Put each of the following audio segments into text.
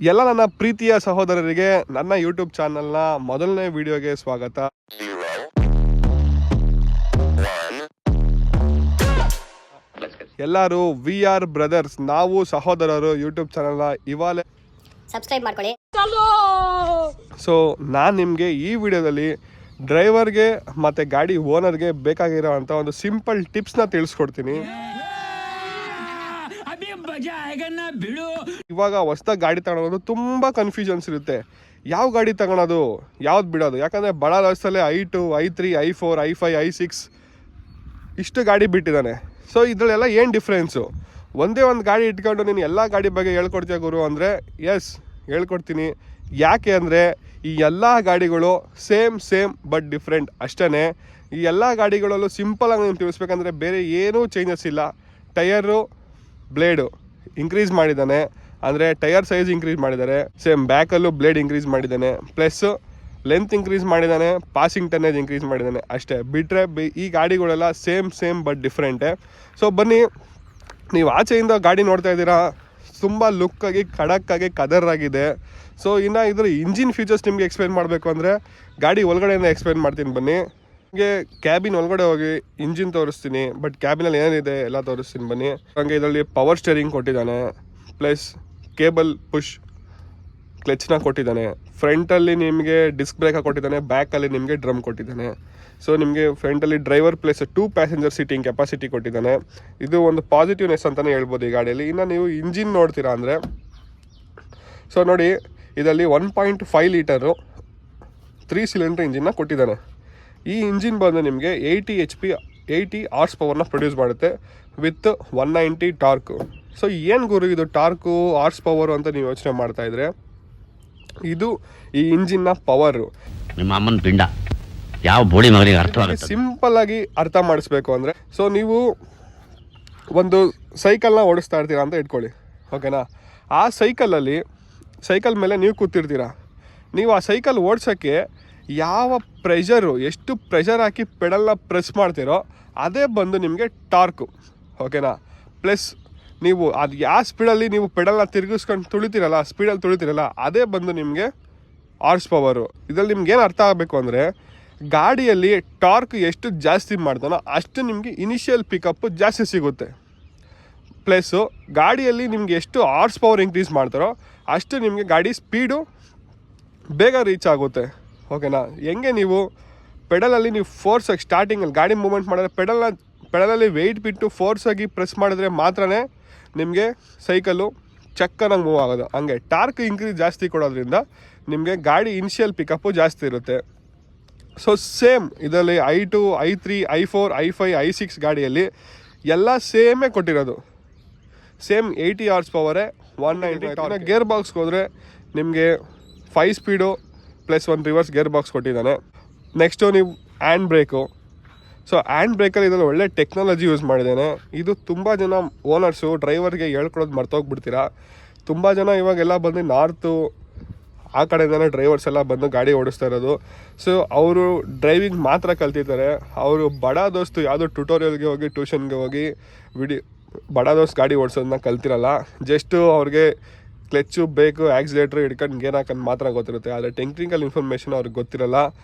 ಎಲ್ಲ ನನ್ನ ಪ್ರೀತಿಯ ಸಹೋದರರಿಗೆ ನನ್ನ ಯೂಟ್ಯೂಬ್ ಚಾನಲ್ನ ಮೊದಲನೇ ವಿಡಿಯೋಗೆ ಸ್ವಾಗತ. ಎಲ್ಲರೂ ವಿ ಆರ್ ಬ್ರದರ್ಸ್, ನಾವು ಸಹೋದರರು ಯೂಟ್ಯೂಬ್ ಚಾನಲ್ನ ಇವಾಗಲೇ ಸಬ್ಸ್ಕ್ರೈಬ್ ಮಾಡ್ಕೊಳ್ಳಿ. ಸೊ ನಾನು ನಿಮಗೆ ಈ ವಿಡಿಯೋದಲ್ಲಿ ಡ್ರೈವರ್ಗೆ ಮತ್ತು ಗಾಡಿ ಓನರ್ಗೆ ಬೇಕಾಗಿರೋ ಅಂಥ ಒಂದು ಸಿಂಪಲ್ ಟಿಪ್ಸ್ನ ತಿಳಿಸ್ಕೊಡ್ತೀನಿ. ಇವಾಗ ಹೊಸ್ದಾಗಿ ಗಾಡಿ ತಗೊಳೋದು ತುಂಬ ಕನ್ಫ್ಯೂಷನ್ಸ್ ಇರುತ್ತೆ. ಯಾವ ಗಾಡಿ ತಗೊಳೋದು, ಯಾವ್ದು ಬಿಡೋದು? ಯಾಕಂದರೆ ಬಡ ವರ್ಷದಲ್ಲೇ i2, i3, i4, i5, i6 ಇಷ್ಟು ಗಾಡಿ ಬಿಟ್ಟಿದ್ದಾನೆ. ಸೊ ಇದರಲ್ಲೆಲ್ಲ ಏನು ಡಿಫ್ರೆನ್ಸು? ಒಂದೇ ಒಂದು ಗಾಡಿ ಇಟ್ಕೊಂಡು ನೀನು ಎಲ್ಲ ಗಾಡಿ ಬಗ್ಗೆ ಹೇಳ್ಕೊಡ್ತೀಯ ಗುರು ಅಂದರೆ ಎಸ್ ಹೇಳ್ಕೊಡ್ತೀನಿ. ಯಾಕೆ ಅಂದರೆ ಈ ಎಲ್ಲ ಗಾಡಿಗಳು ಸೇಮ್ ಬಟ್ ಡಿಫ್ರೆಂಟ್ ಅಷ್ಟೇ. ಈ ಎಲ್ಲ ಗಾಡಿಗಳಲ್ಲೂ ಸಿಂಪಲಾಗಿ ನೀವು ತಿಳಿಸ್ಬೇಕಂದ್ರೆ ಬೇರೆ ಏನೂ ಚೇಂಜಸ್ ಇಲ್ಲ. ಟಯರು, ಬ್ಲೇಡು ಇನ್ಕ್ರೀಸ್ ಮಾಡಿದ್ದಾನೆ, ಅಂದರೆ ಟಯರ್ ಸೈಜ್ ಇನ್ಕ್ರೀಸ್ ಮಾಡಿದ್ದಾರೆ. ಸೇಮ್ ಬ್ಯಾಕಲ್ಲೂ ಬ್ಲೇಡ್ ಇನ್ಕ್ರೀಸ್ ಮಾಡಿದ್ದಾನೆ, ಪ್ಲಸ್ ಲೆಂತ್ ಇನ್ಕ್ರೀಸ್ ಮಾಡಿದ್ದಾನೆ, ಪಾಸಿಂಗ್ ಟನ್ನೇಜ್ ಇನ್ಕ್ರೀಸ್ ಮಾಡಿದ್ದಾನೆ ಅಷ್ಟೇ. ಬಿಟ್ಟರೆ ಈ ಗಾಡಿಗಳೆಲ್ಲ ಸೇಮ್ ಬಟ್ ಡಿಫ್ರೆಂಟೇ. ಸೊ ಬನ್ನಿ, ನೀವು ಆಚೆಯಿಂದ ಗಾಡಿ ನೋಡ್ತಾ ಇದ್ದೀರಾ, ತುಂಬ ಲುಕ್ಕಾಗಿ ಖಡಕ್ಕಾಗಿ ಕದರಾಗಿದೆ. ಸೊ ಇನ್ನು ಇದ್ರ ಇಂಜಿನ್ ಫೀಚರ್ಸ್ ನಿಮಗೆ ಎಕ್ಸ್ಪ್ಲೇನ್ ಮಾಡಬೇಕು ಅಂದರೆ ಗಾಡಿ ಒಳಗಡೆಯಿಂದ ಎಕ್ಸ್ಪ್ಲೇನ್ ಮಾಡ್ತೀನಿ ಬನ್ನಿ. ನಿಮಗೆ ಕ್ಯಾಬಿನ್ ಒಳಗಡೆ ಹೋಗಿ ಇಂಜಿನ್ ತೋರಿಸ್ತೀನಿ, ಬಟ್ ಕ್ಯಾಬಿನಲ್ಲಿ ಏನಿದೆ ಎಲ್ಲ ತೋರಿಸ್ತೀನಿ ಬನ್ನಿ. ಹಂಗೆ ಇದರಲ್ಲಿ ಪವರ್ ಸ್ಟೇರಿಂಗ್ ಕೊಟ್ಟಿದ್ದಾನೆ, ಪ್ಲಸ್ ಕೇಬಲ್ ಪುಷ್ ಕ್ಲಚ್ನ ಕೊಟ್ಟಿದ್ದಾನೆ. ಫ್ರಂಟಲ್ಲಿ ನಿಮಗೆ ಡಿಸ್ಕ್ ಬ್ರೇಕ ಕೊಟ್ಟಿದ್ದಾನೆ, ಬ್ಯಾಕಲ್ಲಿ ನಿಮಗೆ ಡ್ರಮ್ ಕೊಟ್ಟಿದ್ದಾನೆ. ಸೊ ನಿಮಗೆ ಫ್ರಂಟಲ್ಲಿ driver plus 2 passenger seating capacity ಕೊಟ್ಟಿದ್ದಾನೆ. ಇದು ಒಂದು ಪಾಸಿಟಿವ್ನೆಸ್ ಅಂತಲೇ ಹೇಳ್ಬೋದು ಈ ಗಾಡಿಯಲ್ಲಿ. ಇನ್ನು ನೀವು ಇಂಜಿನ್ ನೋಡ್ತೀರಾ ಅಂದರೆ, ಸೊ ನೋಡಿ ಇದರಲ್ಲಿ 1.5 ಲೀಟರು 3 ಸಿಲಿಂಡರ್ ಇಂಜಿನ್ನ ಕೊಟ್ಟಿದ್ದಾನೆ. ಈ ಇಂಜಿನ್ ಬಂದು ನಿಮಗೆ 80 HP 80 ಹಾರ್ಸ್ ಪವರ್ನ ಪ್ರೊಡ್ಯೂಸ್ ಮಾಡುತ್ತೆ ವಿತ್ 190 ಟಾರ್ಕು. ಸೊ ಏನು ಗುರು ಇದು ಟಾರ್ಕು ಹಾರ್ಸ್ ಪವರು ಅಂತ ನೀವು ಯೋಚನೆ ಮಾಡ್ತಾಯಿದ್ರೆ, ಇದು ಈ ಇಂಜಿನ್ನ ಪವರು. ನಿಮ್ಮ ಅಮ್ಮನ ಪಿಂಡ ಯಾವ ಬೋಡಿ ಮಗನಿಗೆ ಅರ್ಥವಾಗುತ್ತೆ? ಸಿಂಪಲ್ಲಾಗಿ ಅರ್ಥ ಮಾಡಿಸ್ಬೇಕು ಅಂದರೆ, ಸೊ ನೀವು ಒಂದು ಸೈಕಲ್ನ ಓಡಿಸ್ತಾ ಇರ್ತೀರಾ ಅಂತ ಇಟ್ಕೊಳ್ಳಿ, ಓಕೆನಾ? ಆ ಸೈಕಲ್ ಮೇಲೆ ನೀವು ಕೂತಿರ್ತೀರಾ. ನೀವು ಆ ಸೈಕಲ್ ಓಡಿಸೋಕ್ಕೆ ಯಾವ ಪ್ರೆಷರು, ಎಷ್ಟು ಪ್ರೆಷರ್ ಹಾಕಿ ಪೆಡಲ್ನ ಪ್ರೆಸ್ ಮಾಡ್ತೀರೋ ಅದೇ ಬಂದು ನಿಮಗೆ ಟಾರ್ಕು, ಓಕೆನಾ? ಪ್ಲಸ್ ನೀವು ಅದು ಯಾವ ಸ್ಪೀಡಲ್ಲಿ ನೀವು ಪೆಡಲ್ನ ತಿರುಗಿಸ್ಕೊಂಡು ಸ್ಪೀಡಲ್ಲಿ ತುಳಿತೀರಲ್ಲ ಅದೇ ಬಂದು ನಿಮಗೆ ಹಾರ್ಸ್ ಪವರು. ಇದರಲ್ಲಿ ನಿಮ್ಗೆ ಏನು ಅರ್ಥ ಆಗಬೇಕು ಅಂದರೆ, ಗಾಡಿಯಲ್ಲಿ ಟಾರ್ಕ್ ಎಷ್ಟು ಜಾಸ್ತಿ ಮಾಡ್ತಾನೋ ಅಷ್ಟು ನಿಮಗೆ ಇನಿಷಿಯಲ್ ಪಿಕಪ್ಪು ಜಾಸ್ತಿ ಸಿಗುತ್ತೆ. ಪ್ಲಸ್ಸು ಗಾಡಿಯಲ್ಲಿ ನಿಮಗೆ ಎಷ್ಟು ಹಾರ್ಸ್ ಪವರ್ ಇನ್ಕ್ರೀಸ್ ಮಾಡ್ತಾರೋ ಅಷ್ಟು ನಿಮಗೆ ಗಾಡಿ ಸ್ಪೀಡು ಬೇಗ ರೀಚ್ ಆಗುತ್ತೆ, ಓಕೆನಾ? ಹೆಂಗೆ ನೀವು ಪೆಡಲಲ್ಲಿ ನೀವು ಫೋರ್ಸಾಗಿ ಸ್ಟಾರ್ಟಿಂಗಲ್ಲಿ ಗಾಡಿ ಮೂವ್ಮೆಂಟ್ ಮಾಡಿದ್ರೆ ಪೆಡಲಲ್ಲಿ ವೆಯ್ಟ್ ಬಿಟ್ಟು ಫೋರ್ಸಾಗಿ ಪ್ರೆಸ್ ಮಾಡಿದ್ರೆ ಮಾತ್ರನೇ ನಿಮಗೆ ಸೈಕಲ್ಲು ಚಕ್ಕನಾಗಿ ಮೂವ್ ಆಗೋದು. ಹಂಗೆ ಟಾರ್ಕ್ ಇನ್ಕ್ರೀಸ್ ಜಾಸ್ತಿ ಕೊಡೋದ್ರಿಂದ ನಿಮಗೆ ಗಾಡಿ ಇನಿಷಿಯಲ್ ಪಿಕಪ್ಪು ಜಾಸ್ತಿ ಇರುತ್ತೆ. ಸೊ ಸೇಮ್ ಇದರಲ್ಲಿ i2, i3, i4, i5, i6 ಗಾಡಿಯಲ್ಲಿ ಎಲ್ಲ ಸೇಮೇ ಕೊಟ್ಟಿರೋದು. Same 80 horse ಪವರೇ, 190. ಗೇರ್ ಬಾಕ್ಸ್ಗೆ ಹೋದರೆ ನಿಮಗೆ 5 speed plus 1 reverse gear box ಕೊಟ್ಟಿದ್ದಾನೆ. ನೆಕ್ಸ್ಟು ನೀವು ಹ್ಯಾಂಡ್ ಬ್ರೇಕು. ಸೊ ಹ್ಯಾಂಡ್ ಬ್ರೇಕಲ್ಲಿ ಇದರಲ್ಲಿ ಒಳ್ಳೆ ಟೆಕ್ನಾಲಜಿ ಯೂಸ್ ಮಾಡಿದ್ದಾನೆ. ಇದು ತುಂಬ ಜನ ಓನರ್ಸು ಡ್ರೈವರ್ಗೆ ಹೇಳ್ಕೊಡೋದು ಮರ್ತೋಗ್ಬಿಡ್ತೀರಾ. ತುಂಬ ಜನ ಇವಾಗೆಲ್ಲ ಬಂದು ನಾರ್ತು ಆ ಕಡೆಯಿಂದನೇ ಡ್ರೈವರ್ಸ್ ಎಲ್ಲ ಬಂದು ಗಾಡಿ ಓಡಿಸ್ತಾ ಇರೋದು. ಸೊ ಅವರು ಡ್ರೈವಿಂಗ್ ಮಾತ್ರ ಕಲ್ತಿದ್ದಾರೆ. ಅವರು ಬಡ ದೋಸ್ತು ಯಾವುದೋ ಟ್ಯುಟೋರಿಯಲ್ಗೆ ಹೋಗಿ ಟ್ಯೂಷನ್ಗೆ ಹೋಗಿ ಬಡ ದೋಸ್ತು ಗಾಡಿ ಓಡಿಸೋದನ್ನ ಕಲ್ತಿರಲ್ಲ. ಜಸ್ಟು ಅವ್ರಿಗೆ ಕ್ಲಚ್ಚು, ಬ್ರೇಕು, ಆಕ್ಸಿಲೇಟ್ರು ಹಿಡ್ಕೊಂಡು ಗೇರ್ ಹಾಕೊಂಡು ಮಾತ್ರ ಗೊತ್ತಿರುತ್ತೆ. ಆದರೆ ಟೆಕ್ನಿಕಲ್ ಇನ್ಫಾರ್ಮೇಷನ್ ಅವ್ರಿಗೆ ಗೊತ್ತಿರಲ್ಲ.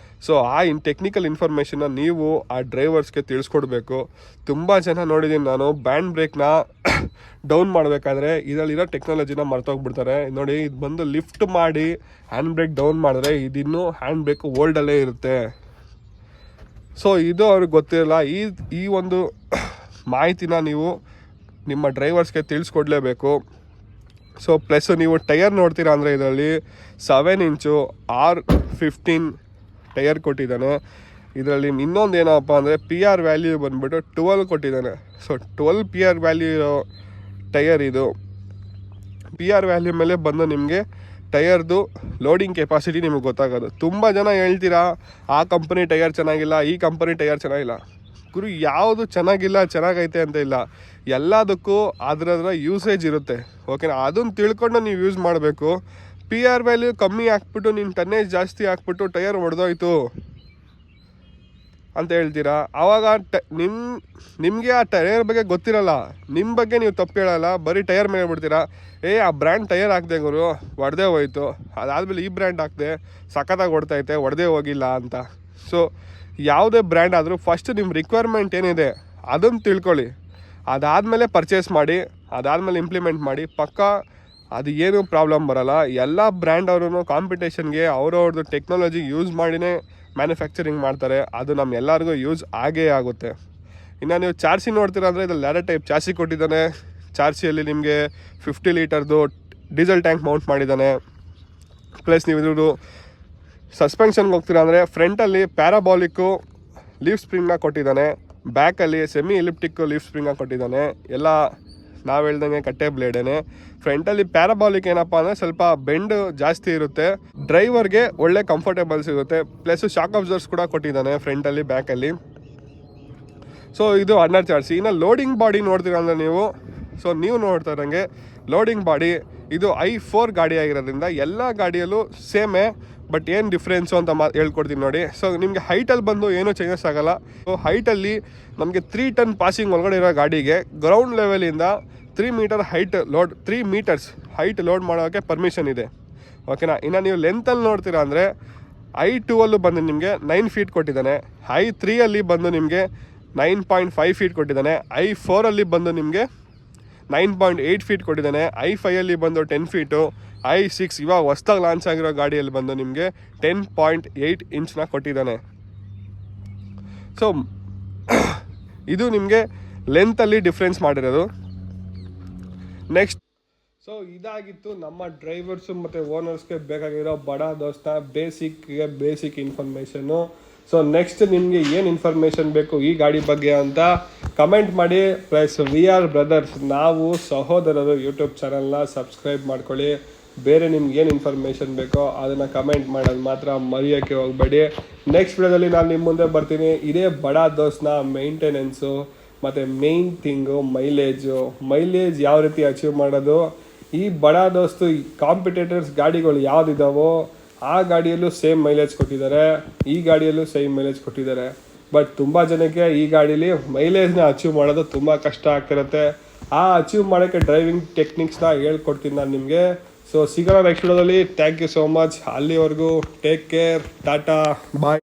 ಸೊ ಆ ಟೆಕ್ನಿಕಲ್ ಇನ್ಫಾರ್ಮೇಷನ್ನ ನೀವು ಆ ಡ್ರೈವರ್ಸ್ಗೆ ತಿಳಿಸ್ಕೊಡ್ಬೇಕು. ತುಂಬ ಜನ ನೋಡಿದ್ದೀನಿ ನಾನು, ಬ್ಯಾಂಡ್ ಬ್ರೇಕ್ನ ಡೌನ್ ಮಾಡಬೇಕಾದ್ರೆ ಇದರಲ್ಲಿರೋ ಟೆಕ್ನಾಲಜಿನ ಮರ್ತೋಗ್ಬಿಡ್ತಾರೆ. ನೋಡಿ, ಇದು ಬಂದು ಲಿಫ್ಟ್ ಮಾಡಿ ಹ್ಯಾಂಡ್ ಬ್ರೇಕ್ ಡೌನ್ ಮಾಡಿದ್ರೆ ಇದಿನ್ನೂ ಹ್ಯಾಂಡ್ ಬ್ರೇಕು ಓಲ್ಡಲ್ಲೇ ಇರುತ್ತೆ. ಸೊ ಇದು ಅವ್ರಿಗೆ ಗೊತ್ತಿರಲ್ಲ. ಈ ಒಂದು ಮಾಹಿತಿನ ನೀವು ನಿಮ್ಮ ಡ್ರೈವರ್ಸ್ಗೆ ತಿಳಿಸ್ಕೊಡ್ಲೇಬೇಕು. ಸೊ ಪ್ಲಸ್ ನೀವು ಟಯರ್ ನೋಡ್ತೀರಾ ಅಂದರೆ ಇದರಲ್ಲಿ 7 ಇಂಚು R15 ಟಯರ್ ಕೊಟ್ಟಿದ್ದಾನೆ. ಇದರಲ್ಲಿ ಇನ್ನೊಂದು ಏನಪ್ಪ ಅಂದರೆ PR ವ್ಯಾಲ್ಯೂ ಬಂದುಬಿಟ್ಟು 12 ಕೊಟ್ಟಿದ್ದಾನೆ. ಸೊ 12 PR ವ್ಯಾಲ್ಯೂ ಇರೋ ಟಯರ್ ಇದು. PR ವ್ಯಾಲ್ಯೂ ಮೇಲೆ ಬಂದು ನಿಮಗೆ ಟಯರ್ದು ಲೋಡಿಂಗ್ ಕೆಪಾಸಿಟಿ ನಿಮಗೆ ಗೊತ್ತಾಗೋದು. ತುಂಬ ಜನ ಹೇಳ್ತೀರಾ ಆ ಕಂಪನಿ ಟಯರ್ ಚೆನ್ನಾಗಿಲ್ಲ, ಈ ಕಂಪನಿ ಟಯರ್ ಚೆನ್ನಾಗಿಲ್ಲ. ಗುರು, ಯಾವುದು ಚೆನ್ನಾಗೈತೆ ಅಂತ ಇಲ್ಲ, ಎಲ್ಲದಕ್ಕೂ ಅದರ ಯೂಸೇಜ್ ಇರುತ್ತೆ, ಓಕೆನಾ? ಅದನ್ನು ತಿಳ್ಕೊಂಡು ನೀವು ಯೂಸ್ ಮಾಡಬೇಕು. PR ವ್ಯಾಲ್ಯೂ ಕಮ್ಮಿ ಹಾಕ್ಬಿಟ್ಟು ನೀನು ಟನ್ನೇಜ್ ಜಾಸ್ತಿ ಹಾಕ್ಬಿಟ್ಟು ಟಯರ್ ಹೊಡೆದೋಯ್ತು, ಅಂತ ಹೇಳ್ತೀರಾ. ಆವಾಗ ನಿಮಗೆ ಆ ಟೈರ್ ಬಗ್ಗೆ ಗೊತ್ತಿರಲ್ಲ, ನಿಮ್ಮ ಬಗ್ಗೆ ನೀವು ತಪ್ಪು ಹೇಳಲ್ಲ, ಬರೀ ಟೈರ್ ಮೇಲೆ ಬಿಡ್ತೀರಾ. ಆ ಬ್ರ್ಯಾಂಡ್ ಟೈರ್ ಹಾಕ್ದೆ ಗುರು, ಒಡೆದೇ ಹೋಯ್ತು, ಅದಾದಮೇಲೆ ಈ ಬ್ರ್ಯಾಂಡ್ ಹಾಕ್ದೆ ಸಖತ್ತಾಗಿ ಓಡ್ತೈತೆ, ಒಡೆದೇ ಹೋಗಿಲ್ಲ ಅಂತ. ಸೊ ಯಾವುದೇ ಬ್ರ್ಯಾಂಡ್ ಆದರೂ ಫಸ್ಟ್ ನಿಮ್ಮ ರಿಕ್ವೈರ್ಮೆಂಟ್ ಏನಿದೆ ಅದನ್ನು ತಿಳ್ಕೊಳ್ಳಿ, ಅದಾದಮೇಲೆ ಪರ್ಚೇಸ್ ಮಾಡಿ, ಅದಾದಮೇಲೆ ಇಂಪ್ಲಿಮೆಂಟ್ ಮಾಡಿ. ಪಕ್ಕಾ ಅದು ಏನು ಪ್ರಾಬ್ಲಮ್ ಬರೋಲ್ಲ. ಎಲ್ಲ ಬ್ರ್ಯಾಂಡ್ ಅವರು ಕಾಂಪಿಟೇಷನ್ಗೆ ಅವ್ರವ್ರದ್ದು ಟೆಕ್ನಾಲಜಿ ಯೂಸ್ ಮಾಡಿನೇ ಮ್ಯಾನುಫ್ಯಾಕ್ಚರಿಂಗ್ ಮಾಡ್ತಾರೆ, ಅದು ನಮ್ಮ ಎಲ್ಲರಿಗೂ ಯೂಸ್ ಆಗೇ ಆಗುತ್ತೆ. ಇನ್ನು ನೀವು ಚಾರ್ಸಿ ನೋಡ್ತೀರಾ ಅಂದರೆ ಇದು ಲ್ಯಾಡರ್ ಟೈಪ್ ಚಾರ್ಸಿ ಕೊಟ್ಟಿದ್ದಾನೆ. ಚಾರ್ಸಿಯಲ್ಲಿ ನಿಮಗೆ 50 ಲೀಟರ್ದು ಡೀಸೆಲ್ ಟ್ಯಾಂಕ್ ಮೌಂಟ್ ಮಾಡಿದ್ದಾನೆ. ಪ್ಲಸ್ ನೀವು ಇದ್ರದ್ದು ಸಸ್ಪೆನ್ಷನ್ಗೆ ಹೋಗ್ತೀರಾ ಅಂದರೆ ಫ್ರಂಟಲ್ಲಿ ಪ್ಯಾರಾಬಾಲಿಕ್ಕು ಲೀಫ್ ಸ್ಪ್ರಿಂಗ್ನ ಕೊಟ್ಟಿದ್ದಾನೆ, ಬ್ಯಾಕಲ್ಲಿ ಸೆಮಿ ಎಲಿಪ್ಟಿಕ್ಕು ಲೀಫ್ ಸ್ಪ್ರಿಂಗ್ನ ಕೊಟ್ಟಿದ್ದಾನೆ. ಎಲ್ಲ ನಾವು ಹೇಳ್ದಂಗೆ ಕಟ್ಟೆ ಬ್ಲೇಡೇನೆ. ಫ್ರಂಟಲ್ಲಿ ಪ್ಯಾರಾಬಾಲಿಕ್ ಏನಪ್ಪ ಅಂದರೆ ಸ್ವಲ್ಪ ಬೆಂಡ್ ಜಾಸ್ತಿ ಇರುತ್ತೆ, ಡ್ರೈವರ್ಗೆ ಒಳ್ಳೆ ಕಂಫರ್ಟೇಬಲ್ ಸಿಗುತ್ತೆ. ಪ್ಲಸ್ ಶಾಕ್ ಅಬ್ಸರ್ವ್ಸ್ ಕೂಡ ಕೊಟ್ಟಿದ್ದಾನೆ ಫ್ರಂಟಲ್ಲಿ, ಬ್ಯಾಕಲ್ಲಿ. ಸೊ ಇದು ಅಂಡರ್ ಚಾರ್ಸಿ. ಇನ್ನು ಲೋಡಿಂಗ್ ಬಾಡಿ ನೋಡ್ತೀರ ಅಂದರೆ ನೀವು ನೋಡ್ತಾ ಇರೋಂಗೆ ಲೋಡಿಂಗ್ ಬಾಡಿ ಇದು i4 ಗಾಡಿ ಆಗಿರೋದ್ರಿಂದ ಎಲ್ಲ ಗಾಡಿಯಲ್ಲೂ ಸೇಮೇ. ಬಟ್ ಏನು ಡಿಫ್ರೆನ್ಸು ಅಂತ ಹೇಳ್ಕೊಡ್ತೀನಿ ನೋಡಿ. ಸೊ ನಿಮಗೆ ಹೈಟಲ್ಲಿ ಬಂದು ಏನೂ ಚೇಂಜಸ್ ಆಗೋಲ್ಲ. ಸೊ ಹೈಟಲ್ಲಿ ನಮಗೆ 3 ಟನ್ ಪಾಸಿಂಗ್ ಒಳಗಡೆ ಇರೋ ಗಾಡಿಗೆ ಗ್ರೌಂಡ್ ಲೆವೆಲಿಂದ 3 ಮೀಟರ್ಸ್ ಹೈಟ್ ಲೋಡ್ ಮಾಡೋಕ್ಕೆ ಪರ್ಮಿಷನ್ ಇದೆ, ಓಕೆನಾ. ಇನ್ನು ನೀವು ಲೆಂತಲ್ಲಿ ನೋಡ್ತೀರಾ ಅಂದರೆ i2 ಬಂದು ನಿಮಗೆ 9 ಫೀಟ್ ಕೊಟ್ಟಿದ್ದಾನೆ, i3 ಬಂದು ನಿಮಗೆ 9.5 ಫೀಟ್ ಕೊಟ್ಟಿದ್ದಾನೆ, i4 ಬಂದು ನಿಮಗೆ 9.8 ಫೀಟ್ ಕೊಟ್ಟಿದ್ದಾನೆ, i5 ಬಂದು 10 ಫೀಟು, i6 ಇವಾಗ ಹೊಸ್ದಾಗಿ ಲಾಂಚ್ ಆಗಿರೋ ಗಾಡಿಯಲ್ಲಿ ಬಂದು ನಿಮಗೆ 10.8 ಇಂಚ್ನ ಕೊಟ್ಟಿದ್ದಾನೆ. ಸೊ ಇದು ನಿಮಗೆ ಲೆಂತಲ್ಲಿ ಡಿಫ್ರೆನ್ಸ್ ಮಾಡಿರೋದು. ನೆಕ್ಸ್ಟ್, ಸೊ ಇದಾಗಿತ್ತು ನಮ್ಮ ಡ್ರೈವರ್ಸು ಮತ್ತು ಓನರ್ಸ್ಗೆ ಬೇಕಾಗಿರೋ ಬಡ ದೋಸ್ತ ಬೇಸಿಕ್ ಇನ್ಫಾರ್ಮೇಷನ್ನು. ಸೊ ನೆಕ್ಸ್ಟ್ ನಿಮಗೆ ಏನು ಇನ್ಫಾರ್ಮೇಷನ್ ಬೇಕು ಈ ಗಾಡಿ ಬಗ್ಗೆ ಅಂತ ಕಮೆಂಟ್ ಮಾಡಿ. ಪ್ಲಸ್ ವಿ ಆರ್ ಬ್ರದರ್ಸ್, ನಾವು ಸಹೋದರರು ಯೂಟ್ಯೂಬ್ ಚಾನಲ್ನ ಸಬ್ಸ್ಕ್ರೈಬ್ ಮಾಡ್ಕೊಳ್ಳಿ. ಬೇರೆ ನಿಮ್ಗೆ ಏನು ಇನ್ಫಾರ್ಮೇಷನ್ ಬೇಕೋ ಅದನ್ನು ಕಮೆಂಟ್ ಮಾಡೋದು ಮಾತ್ರ ಮರೆಯೋಕ್ಕೆ ಹೋಗಬೇಡಿ. ನೆಕ್ಸ್ಟ್ ವಿಡಿಯೋದಲ್ಲಿ ನಾನು ನಿಮ್ಮ ಮುಂದೆ ಬರ್ತೀನಿ. ಇದೇ ಬಡ ದೋಸ್ನ ಮೇಂಟೆನೆನ್ಸು ಮತ್ತು ಮೇಯ್ನ್ ಥಿಂಗು ಮೈಲೇಜ್ ಯಾವ ರೀತಿ ಅಚೀವ್ ಮಾಡೋದು. ಈ ಬಡ ದೋಸ್ತು ಕಾಂಪಿಟೇಟರ್ಸ್ ಗಾಡಿಗಳು ಯಾವುದಿದ್ದಾವೋ ಆ ಗಾಡಿಯಲ್ಲೂ ಸೇಮ್ ಮೈಲೇಜ್ ಕೊಟ್ಟಿದ್ದಾರೆ, ಈ ಗಾಡಿಯಲ್ಲೂ ಸೇಮ್ ಮೈಲೇಜ್ ಕೊಟ್ಟಿದ್ದಾರೆ. ಬಟ್ ತುಂಬ ಜನಕ್ಕೆ ಈ ಗಾಡೀಲಿ ಮೈಲೇಜ್ನ ಅಚೀವ್ ಮಾಡೋದು ತುಂಬ ಕಷ್ಟ ಆಗ್ತಿರುತ್ತೆ. ಆ ಅಚೀವ್ ಮಾಡೋಕ್ಕೆ ಡ್ರೈವಿಂಗ್ ಟೆಕ್ನಿಕ್ಸ್ನ ಹೇಳ್ಕೊಡ್ತೀನಿ ನಾನು ನಿಮಗೆ. ಸೊ ಸಿಗೋಣ ನೆಕ್ಸ್ಟ್ ವಿಡಿಯೋದಲ್ಲಿ. Thank you so much. ಅಲ್ಲಿವರೆಗೂ ಟೇಕ್ ಕೇರ್, ಟಾಟಾ, ಬಾಯ್.